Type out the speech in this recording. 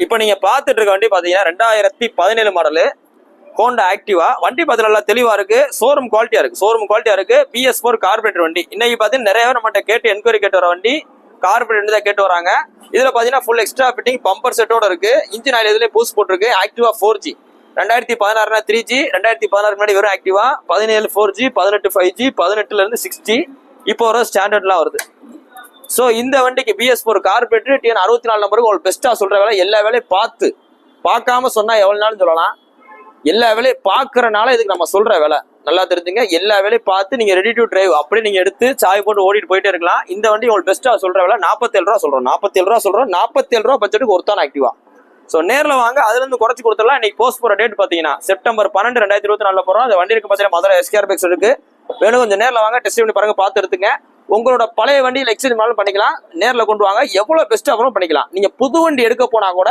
இப்போ நீங்க பார்த்துட்டு இருக்க வண்டி பாத்தீங்கன்னா 2017 மாடலு ஹோண்டா ஆக்டிவா. வண்டி பார்த்து நல்லா தெளிவா இருக்கு, ஷோரூம் குவாலிட்டியா இருக்கு. PS4 கார்பரேட்டர் வண்டி. இன்னைக்கு பாத்தீங்கன்னா நிறைய பேர் நம்மகிட்ட கேட்டு என்கொயரி கேட்டு வர வண்டி கார்பரேட்டர் தான் கேட்டு வராங்க. இதுல பாத்தீங்கன்னா ஃபுல் எக்ஸ்ட்ரா ஃபிட்டிங் பம்பர் செட்டோட இருக்கு. இன்ஜின் ஆயில் இதுலயே பூஸ்ட் போட்டிருக்கு. ஆக்டிவா 4G 2016 3G, 2016 முன்னாடி வெறும் ஆக்டிவா, 17 4G, 18 5G, 18ல இருந்து 6G இப்போ வர ஸ்டாண்டர்ட்லாம் வருது. ஸோ இந்த வண்டிக்கு PS4 கார்பரேட்டர் TN 64 நம்பருக்கு உங்களுக்கு பெஸ்ட்டா சொல்ற வேலை. எல்லா வேலையும் பார்க்காம சொன்னா எவ்வளவு நாளும் சொல்லலாம். எல்லா வேலையும் பார்க்கறனால இதுக்கு நம்ம சொல்ற வேலை நல்லா தெரிஞ்சுங்க. எல்லா வேலையும் பார்த்து நீங்க ரெடி டு டிரைவ் அப்படி நீங்க எடுத்து சாய் போட்டு ஓடிட்டு போயிட்டே இருக்கலாம். இந்த வண்டி உங்களுக்கு பெஸ்ட்டா சொல்ற வேலை 47 ரூபா சொல்றோம். 47 ரூபா பட்ஜெட்டுக்கு ஒருத்தான ஆக்டிவா. ஸோ நேரில் வாங்க, அதுல இருந்து குறைச்சி கொடுத்துடலாம். இன்னைக்கு போஸ்ட் போற டேட் பாத்தீங்கன்னா செப்டம்பர் 12 2024 போறோம். அந்த வண்டி இருக்கு பாத்தீங்கன்னா மதுரை SKR பைக்ஸ் இருக்கு. வேணும் கொஞ்சம் நேரில் வாங்க, டெஸ்ட் பண்ணி பாருங்க, பார்த்து எடுத்துங்க. உங்களோட பழைய வண்டியில் எக்ஸ்சேஞ்ச் பண்ணாலும் பண்ணிக்கலாம். நேரில் கொண்டு வாங்க, எவ்வளவு பெஸ்ட்டாக பண்ணிக்கலாம். நீங்க புது வண்டி எடுக்க போனா கூட